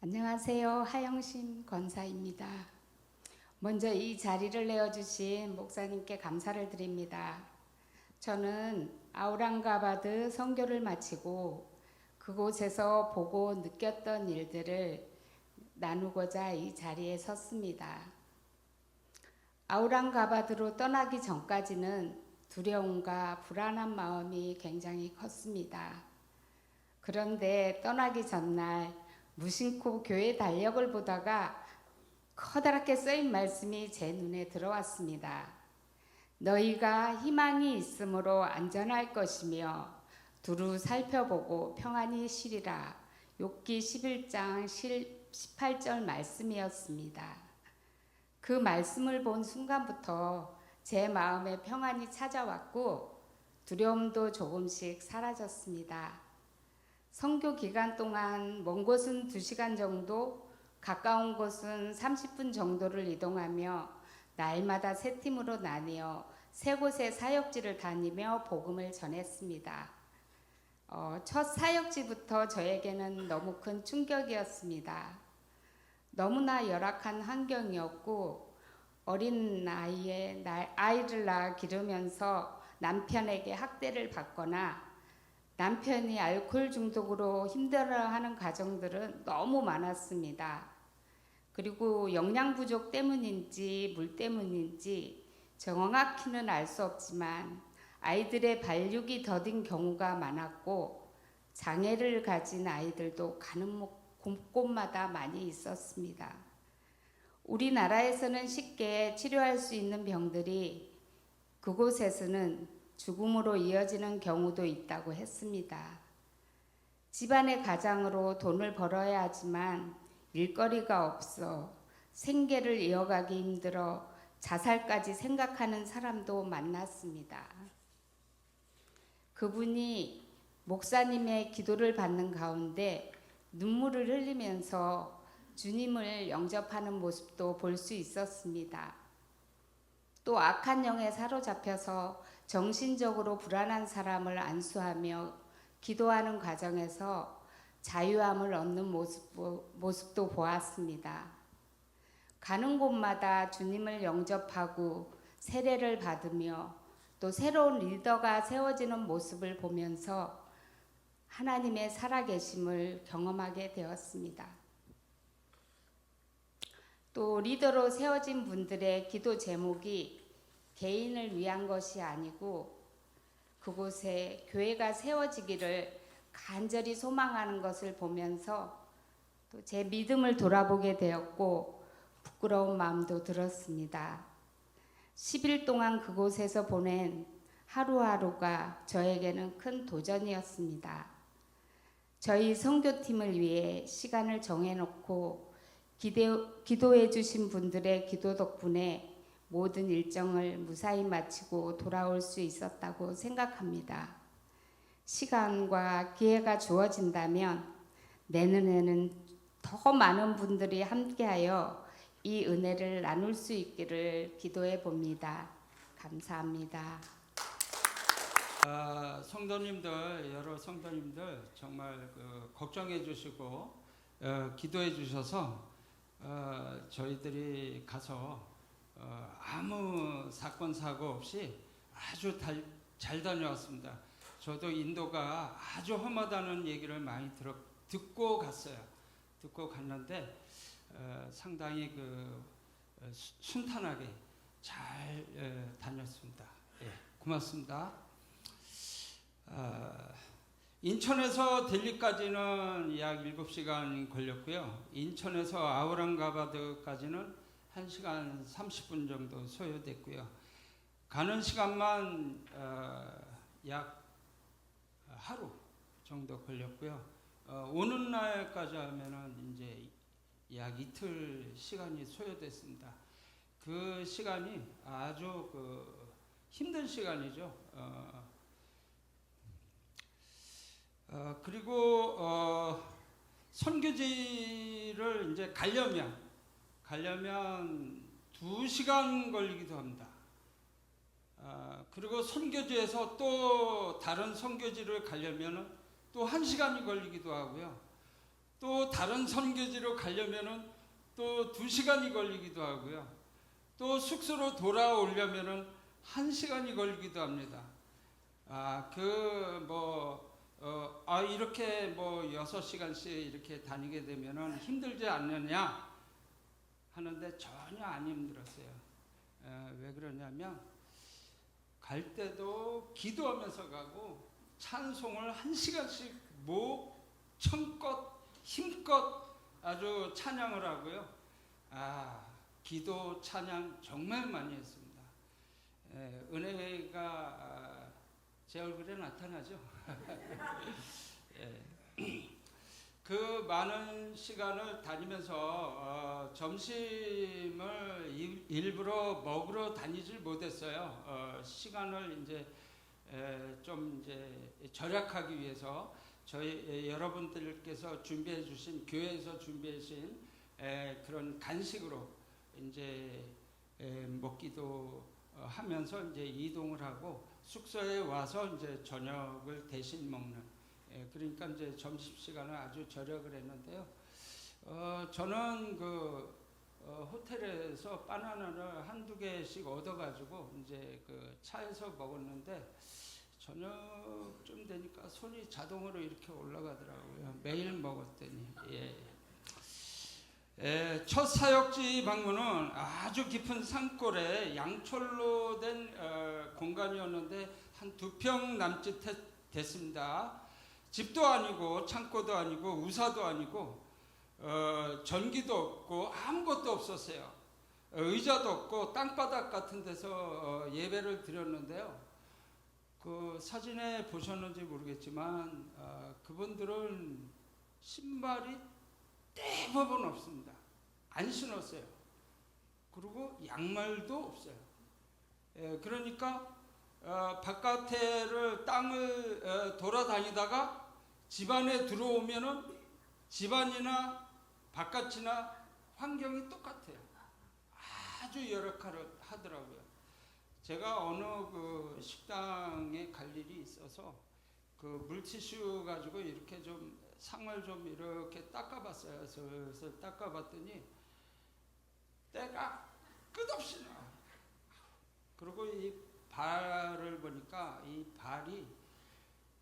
안녕하세요. 하영심 권사입니다. 먼저 이 자리를 내어주신 목사님께 감사를 드립니다. 저는 아우랑가바드 선교를 마치고 그곳에서 보고 느꼈던 일들을 나누고자 이 자리에 섰습니다. 아우랑가바드로 떠나기 전까지는 두려움과 불안한 마음이 굉장히 컸습니다. 그런데 떠나기 전날 무심코 교회 달력을 보다가 커다랗게 쓰인 말씀이 제 눈에 들어왔습니다. 너희가 희망이 있으므로 안전할 것이며 두루 살펴보고 평안히 쉬리라. 욥기 11장 18절 말씀이었습니다. 그 말씀을 본 순간부터 제 마음에 평안이 찾아왔고 두려움도 조금씩 사라졌습니다. 선교 기간 동안 먼 곳은 2시간 정도, 가까운 곳은 30분 정도를 이동하며 날마다 세 팀으로 나뉘어 세 곳의 사역지를 다니며 복음을 전했습니다. 첫 사역지부터 저에게는 너무 큰 충격이었습니다. 너무나 열악한 환경이었고 어린 나이에 아이를 낳아 기르면서 남편에게 학대를 받거나 남편이 알코올 중독으로 힘들어하는 가정들은 너무 많았습니다. 그리고 영양 부족 때문인지 물 때문인지 정확히는 알 수 없지만 아이들의 발육이 더딘 경우가 많았고 장애를 가진 아이들도 가는 곳곳마다 많이 있었습니다. 우리나라에서는 쉽게 치료할 수 있는 병들이 그곳에서는 죽음으로 이어지는 경우도 있다고 했습니다. 집안의 가장으로 돈을 벌어야 하지만 일거리가 없어 생계를 이어가기 힘들어 자살까지 생각하는 사람도 만났습니다. 그분이 목사님의 기도를 받는 가운데 눈물을 흘리면서 주님을 영접하는 모습도 볼 수 있었습니다. 또 악한 영에 사로잡혀서 정신적으로 불안한 사람을 안수하며 기도하는 과정에서 자유함을 얻는 모습도 보았습니다. 가는 곳마다 주님을 영접하고 세례를 받으며 또 새로운 리더가 세워지는 모습을 보면서 하나님의 살아계심을 경험하게 되었습니다. 또 리더로 세워진 분들의 기도 제목이 개인을 위한 것이 아니고 그곳에 교회가 세워지기를 간절히 소망하는 것을 보면서 또 제 믿음을 돌아보게 되었고 부끄러운 마음도 들었습니다. 10일 동안 그곳에서 보낸 하루하루가 저에게는 큰 도전이었습니다. 저희 선교팀을 위해 시간을 정해놓고 기도해 주신 분들의 기도 덕분에 모든 일정을 무사히 마치고 돌아올 수 있었다고 생각합니다. 시간과 기회가 주어진다면 내년에는 더 많은 분들이 함께하여 이 은혜를 나눌 수 있기를 기도해 봅니다. 감사합니다. 성도님들, 여러 성도님들 정말 걱정해 주시고 기도해 주셔서 저희들이 가서 아무 사건 사고 없이 아주 잘 다녀왔습니다. 저도 인도가 아주 험하다는 얘기를 많이 듣고 갔어요. 듣고 갔는데 상당히 순탄하게 잘 다녔습니다. 예, 고맙습니다. 인천에서 델리까지는 약 7시간 걸렸고요. 인천에서 아우랑가바드까지는 1시간 30분 정도 소요됐고요. 가는 시간만 약 하루 정도 걸렸고요. 오는 날까지 하면은 이제 약 이틀 시간이 소요됐습니다. 그 시간이 아주 힘든 시간이죠. 그리고 선교지를 이제 가려면 2시간 걸리기도 합니다. 그리고 선교지에서 또 다른 선교지를 가려면 또 1시간이 걸리기도 하고요. 또 다른 선교지로 가려면은 또 2시간이 걸리기도 하고요. 또 숙소로 돌아오려면은 1시간이 걸리기도 합니다. 이렇게 뭐 6시간씩 이렇게 다니게 되면은 힘들지 않느냐 하는데 전혀 안 힘들었어요. 왜 그러냐면 갈 때도 기도하면서 가고 찬송을 1시간씩 청껏 힘껏 아주 찬양을 하고요. 기도 찬양 정말 많이 했습니다. 은혜가 제 얼굴에 나타나죠. 그 많은 시간을 다니면서 점심을 일부러 먹으러 다니질 못했어요. 시간을 이제 좀 이제 절약하기 위해서 저희 여러분들께서 준비해 주신 교회에서 준비해 주신 그런 간식으로 이제 먹기도 하면서 이제 이동을 하고 숙소에 와서 이제 저녁을 대신 먹는, 그러니까 이제 점심 시간을 아주 절약을 했는데요. 저는 그 호텔에서 바나나를 1-2개씩 얻어가지고 이제 그 차에서 먹었는데 저녁쯤 되니까 손이 자동으로 이렇게 올라가더라고요. 매일 먹었더니. 첫 사역지 방문은 아주 깊은 산골에 양철로 된 공간이었는데 한 2평 남짓 됐습니다. 집도 아니고 창고도 아니고 우사도 아니고 전기도 없고 아무것도 없었어요. 의자도 없고 땅바닥 같은 데서 예배를 드렸는데요. 그 사진에 보셨는지 모르겠지만 그분들은 신발이 대부분 없습니다. 안 신었어요. 그리고 양말도 없어요. 그러니까 바깥에를 땅을 돌아다니다가 집안에 들어오면은 집안이나 바깥이나 환경이 똑같아요. 아주 열악하더라고요. 제가 어느 그 식당에 갈 일이 있어서 그 물티슈 가지고 이렇게 좀 상을 좀 이렇게 닦아봤어요. 슬슬 닦아봤더니 때가 끝없이 나. 그리고 이 발을 보니까 이 발이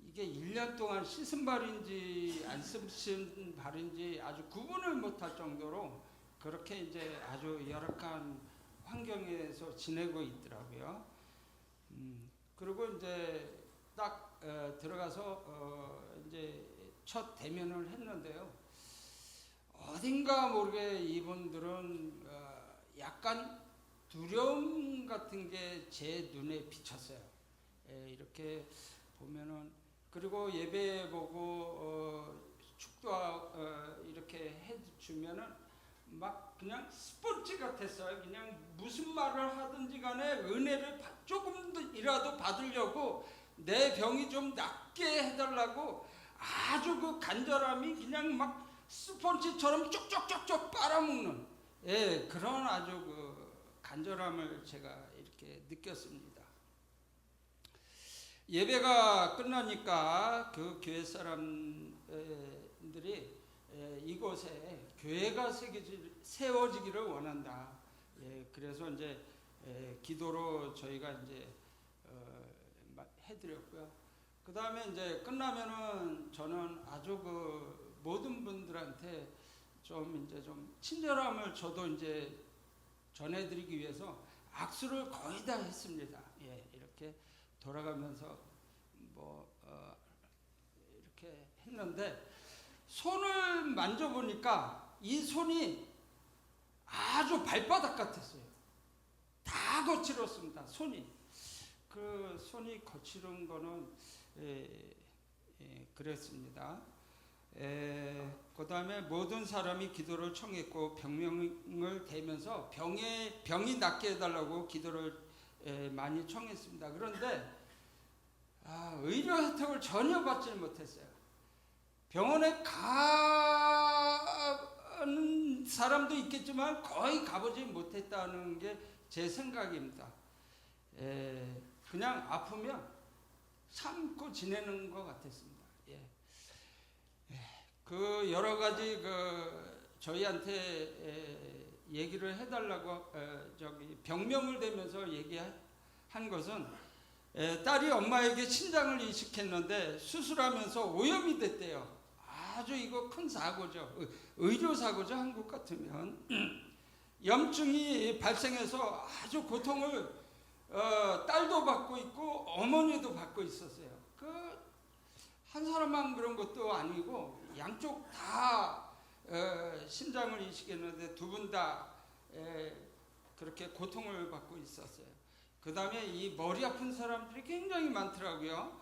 이게 1년 동안 씻은 발인지 안 씻은 발인지 아주 구분을 못할 정도로 그렇게 이제 아주 열악한 환경에서 지내고 있더라고요. 그리고 이제 딱 들어가서 이제 첫 대면을 했는데요. 어딘가 모르게 이분들은 약간 두려움 같은 게 제 눈에 비쳤어요. 이렇게 보면은, 그리고 예배 보고 축도 이렇게 해주면은 막 그냥 스폰지 같았어요. 그냥 무슨 말을 하든지 간에 은혜를 조금이라도 받으려고 내 병이 좀 낫게 해달라고 아주 그 간절함이 그냥 막 스폰지처럼 쪽쪽쪽쪽 빨아먹는 그런 아주 그 간절함을 제가 이렇게 느꼈습니다. 예배가 끝나니까 그 교회 사람들이 이곳에 교회가 세워지기를 원한다. 그래서 이제 기도로 저희가 이제 해드렸고요. 그 다음에 이제 끝나면은 저는 아주 그 모든 분들한테 좀 이제 좀 친절함을 저도 이제 전해드리기 위해서 악수를 거의 다 했습니다. 이렇게 돌아가면서 이렇게 했는데 손을 만져보니까 이 손이 아주 발바닥 같았어요. 다 거칠었습니다. 손이. 그 손이 거칠은 거는 그랬습니다. 그 다음에 모든 사람이 기도를 청했고 병명을 대면서 병이 낫게 해달라고 기도를 많이 청했습니다. 그런데 의료 혜택을 전혀 받지 못했어요. 병원에 가는 사람도 있겠지만 거의 가보지 못했다는 게 제 생각입니다. 그냥 아프면 참고 지내는 것 같았습니다. 그 여러 가지 저희한테 얘기를 해달라고 병명을 대면서 얘기한 것은 딸이 엄마에게 신장을 이식했는데 수술하면서 오염이 됐대요. 아주 이거 큰 사고죠. 의료 사고죠. 한국 같으면 염증이 발생해서 아주 고통을 딸도 받고 있고 어머니도 받고 있었어요. 한 사람만 그런 것도 아니고 양쪽 다 신장을 이식했는데 두 분 다 그렇게 고통을 받고 있었어요. 그 다음에 이 머리 아픈 사람들이 굉장히 많더라고요.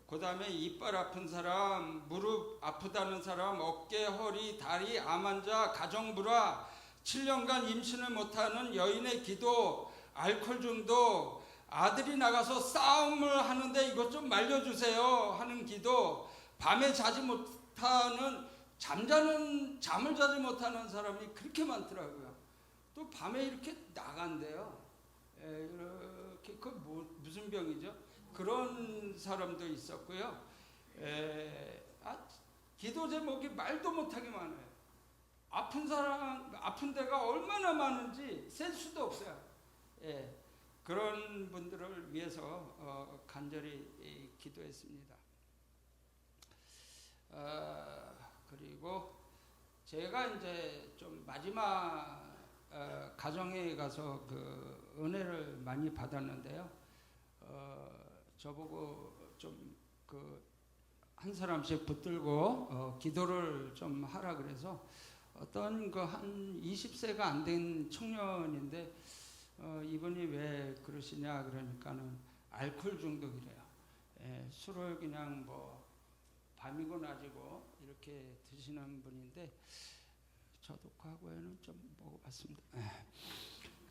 그 다음에 이빨 아픈 사람, 무릎 아프다는 사람, 어깨, 허리, 다리, 암 환자, 가정불화, 7년간 임신을 못하는 여인의 기도, 알코올 중독, 아들이 나가서 싸움을 하는데 이것 좀 말려주세요 하는 기도, 밤에 자지 못하는 잠을 자지 못하는 사람이 그렇게 많더라고요. 또 밤에 이렇게 나간대요. 이렇게 무슨 병이죠? 그런 사람도 있었고요. 기도 제목이 말도 못하게 많아요. 아픈 데가 얼마나 많은지 셀 수도 없어요. 그런 분들을 위해서 간절히 기도했습니다. 그리고 제가 이제 좀 마지막 가정에 가서 그 은혜를 많이 받았는데요. 저보고 좀 한 사람씩 붙들고 기도를 좀 하라 그래서 어떤 한 20세가 안 된 청년인데 이분이 왜 그러시냐 그러니까는 알코올 중독이래요. 술을 그냥 밤이고 낮이고 이렇게 드시는 분인데 저도 과거에는 좀 먹어봤습니다.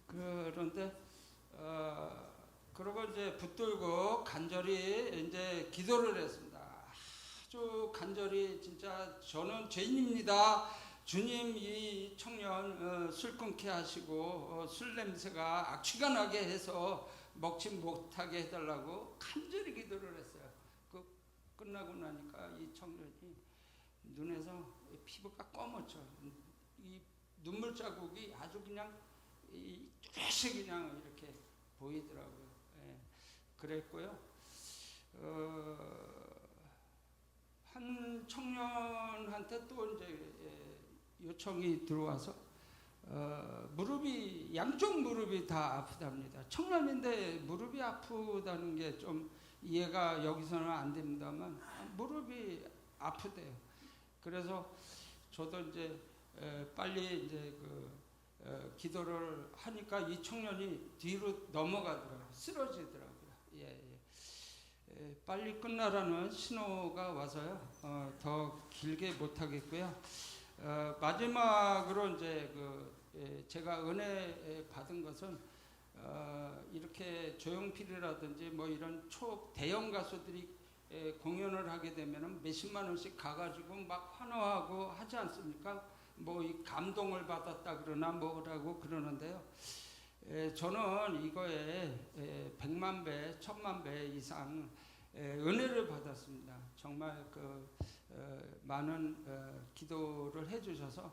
그런데 그러고 이제 붙들고 간절히 이제 기도를 했습니다. 아주 간절히 진짜 저는 죄인입니다. 주님 이 청년 술 끊게 하시고 술 냄새가 악취가 나게 해서 먹지 못하게 해달라고 간절히 기도를 했어요. 끝나고 나니까 이 청년이 눈에서 피부가 검었죠. 이 눈물 자국이 아주 그냥 뚜렷이 그냥 이렇게 보이더라고요. 그랬고요. 한 청년한테 또 이제 요청이 들어와서 양쪽 무릎이 다 아프답니다. 청년인데 무릎이 아프다는 게 좀 이해가 여기서는 안 됩니다만 무릎이 아프대요. 그래서 저도 이제 빨리 이제 기도를 하니까 이 청년이 뒤로 넘어가더라고요. 쓰러지더라고요. 빨리 끝나라는 신호가 와서요. 더 길게 못 하겠고요. 마지막으로 이제 제가 은혜 받은 것은 이렇게 조용필이라든지 이런 대형 가수들이 공연을 하게 되면은 몇십만 원씩 가가지고 막 환호하고 하지 않습니까? 이 감동을 받았다 그러나 뭐라고 그러는데요. 저는 이거에 100만 배, 1000만 배 이상 은혜를 받았습니다. 정말 많은 기도를 해주셔서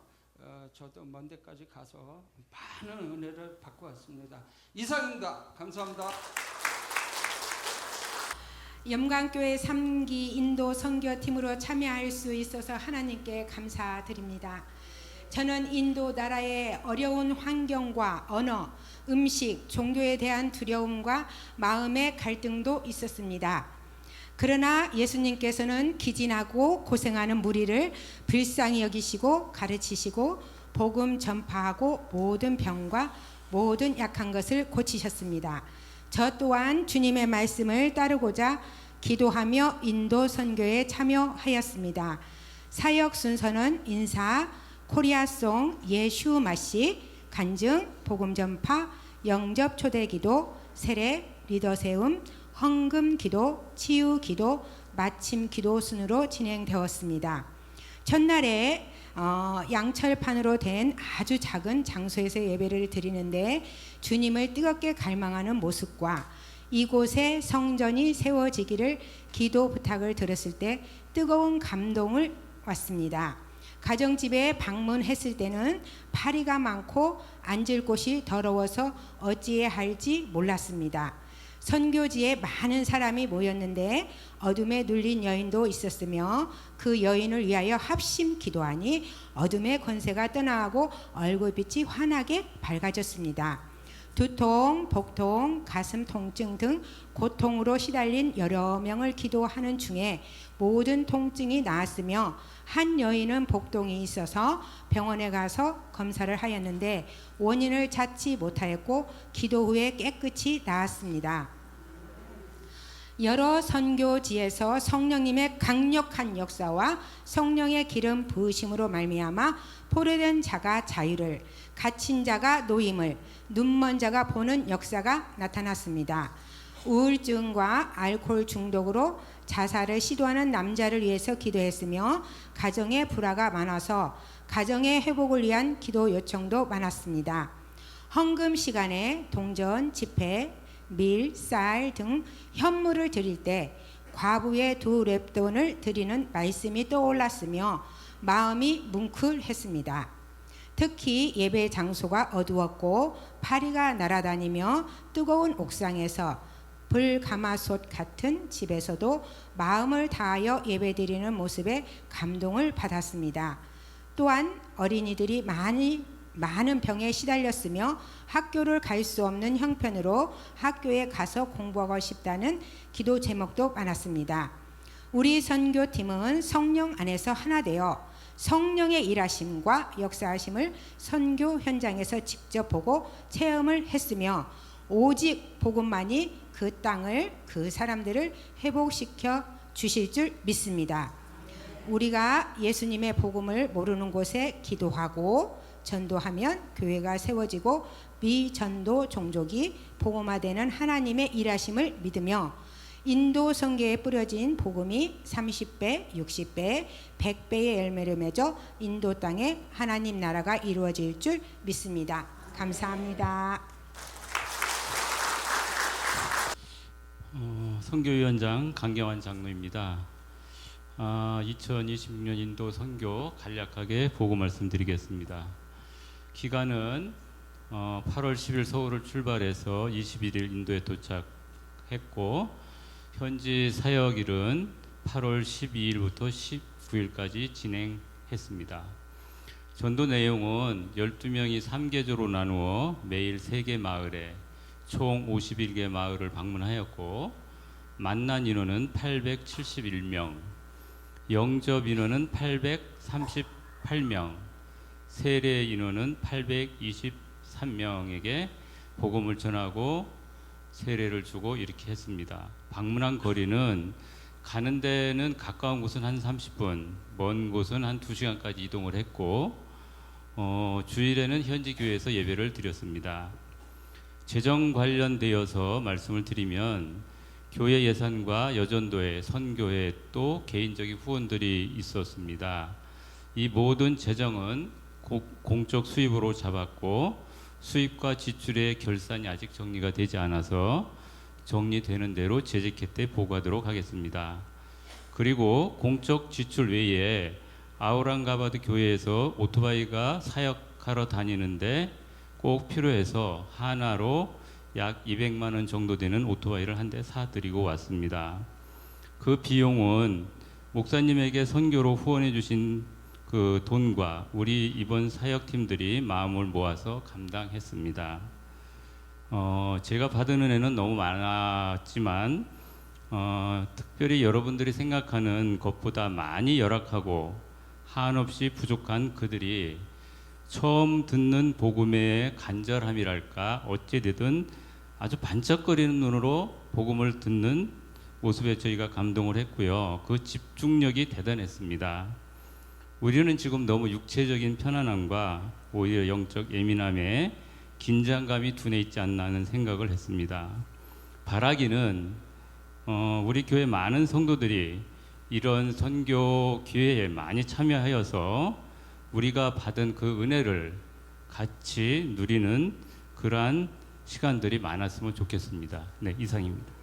저도 먼 데까지 가서 많은 은혜를 받고 왔습니다. 이상입니다. 감사합니다. 염강교회 3기 인도 선교팀으로 참여할 수 있어서 하나님께 감사드립니다. 저는 인도 나라의 어려운 환경과 언어, 음식, 종교에 대한 두려움과 마음의 갈등도 있었습니다. 그러나 예수님께서는 기진하고 고생하는 무리를 불쌍히 여기시고 가르치시고 복음 전파하고 모든 병과 모든 약한 것을 고치셨습니다. 저 또한 주님의 말씀을 따르고자 기도하며 인도 선교에 참여하였습니다. 사역 순서는 인사, 코리아송, 예슈 마시, 간증, 복음 전파, 영접 초대 기도, 세례, 리더 세움, 헌금 기도, 치유 기도, 마침 기도 순으로 진행되었습니다. 첫날에 양철판으로 된 아주 작은 장소에서 예배를 드리는데 주님을 뜨겁게 갈망하는 모습과 이곳에 성전이 세워지기를 기도 부탁을 들었을 때 뜨거운 감동을 왔습니다. 가정집에 방문했을 때는 파리가 많고 앉을 곳이 더러워서 어찌해야 할지 몰랐습니다. 선교지에 많은 사람이 모였는데 어둠에 눌린 여인도 있었으며 그 여인을 위하여 합심 기도하니 어둠의 권세가 떠나가고 얼굴빛이 환하게 밝아졌습니다. 두통, 복통, 가슴 통증 등 고통으로 시달린 여러 명을 기도하는 중에 모든 통증이 나았으며 한 여인은 복통이 있어서 병원에 가서 검사를 하였는데 원인을 찾지 못하였고 기도 후에 깨끗이 나았습니다. 여러 선교지에서 성령님의 강력한 역사와 성령의 기름 부으심으로 말미암아 포로된 자가 자유를, 갇힌 자가 노임을, 눈먼 자가 보는 역사가 나타났습니다. 우울증과 알코올 중독으로 자살을 시도하는 남자를 위해서 기도했으며 가정에 불화가 많아서 가정의 회복을 위한 기도 요청도 많았습니다. 헌금 시간에 동전, 지폐, 밀, 쌀 등 현물을 드릴 때 과부의 2렙돈을 드리는 말씀이 떠올랐으며 마음이 뭉클했습니다. 특히 예배 장소가 어두웠고 파리가 날아다니며 뜨거운 옥상에서 불가마솥 같은 집에서도 마음을 다하여 예배드리는 모습에 감동을 받았습니다. 또한 어린이들이 많은 병에 시달렸으며 학교를 갈 수 없는 형편으로 학교에 가서 공부하고 싶다는 기도 제목도 많았습니다. 우리 선교팀은 성령 안에서 하나 되어 성령의 일하심과 역사하심을 선교 현장에서 직접 보고 체험을 했으며 오직 복음만이 그 땅을, 그 사람들을 회복시켜 주실 줄 믿습니다. 우리가 예수님의 복음을 모르는 곳에 기도하고 전도하면 교회가 세워지고 미전도 종족이 복음화되는 하나님의 일하심을 믿으며 인도 선교에 뿌려진 복음이 30배, 60배, 100배의 열매를 맺어 인도 땅에 하나님 나라가 이루어질 줄 믿습니다. 감사합니다. 선교위원장 강경환 장로입니다. 2026년 인도 선교 간략하게 보고 말씀드리겠습니다. 기간은 8월 10일 서울을 출발해서 21일 인도에 도착했고 현지 사역일은 8월 12일부터 19일까지 진행했습니다. 전도 내용은 12명이 3계조로 나누어 매일 3개 마을에 총 51개 마을을 방문하였고 만난 인원은 871명, 영접 인원은 838명, 세례 인원은 823명에게 복음을 전하고 세례를 주고 이렇게 했습니다. 방문한 거리는 가는 데는 가까운 곳은 한 30분, 먼 곳은 한 2시간까지 이동을 했고 주일에는 현지 교회에서 예배를 드렸습니다. 재정 관련되어서 말씀을 드리면 교회 예산과 여전도회, 선교회 또 개인적인 후원들이 있었습니다. 이 모든 재정은 공적 수입으로 잡았고 수입과 지출의 결산이 아직 정리가 되지 않아서 정리되는 대로 재직회 때 보고하도록 하겠습니다. 그리고 공적 지출 외에 아우랑가바드 교회에서 오토바이가 사역하러 다니는데 꼭 필요해서 하나로 약 200만 원 정도 되는 오토바이를 한 대 사드리고 왔습니다. 그 비용은 목사님에게 선교로 후원해 주신 그 돈과 우리 이번 사역팀들이 마음을 모아서 감당했습니다. 제가 받은 은혜는 너무 많았지만 특별히 여러분들이 생각하는 것보다 많이 열악하고 한없이 부족한 그들이 처음 듣는 복음의 간절함이랄까 어찌되든 아주 반짝거리는 눈으로 복음을 듣는 모습에 저희가 감동을 했고요. 그 집중력이 대단했습니다. 우리는 지금 너무 육체적인 편안함과 오히려 영적 예민함에 긴장감이 둔해 있지 않나 하는 생각을 했습니다. 바라기는 우리 교회 많은 성도들이 이런 선교 기회에 많이 참여하여서 우리가 받은 그 은혜를 같이 누리는 그러한 시간들이 많았으면 좋겠습니다. 네, 이상입니다.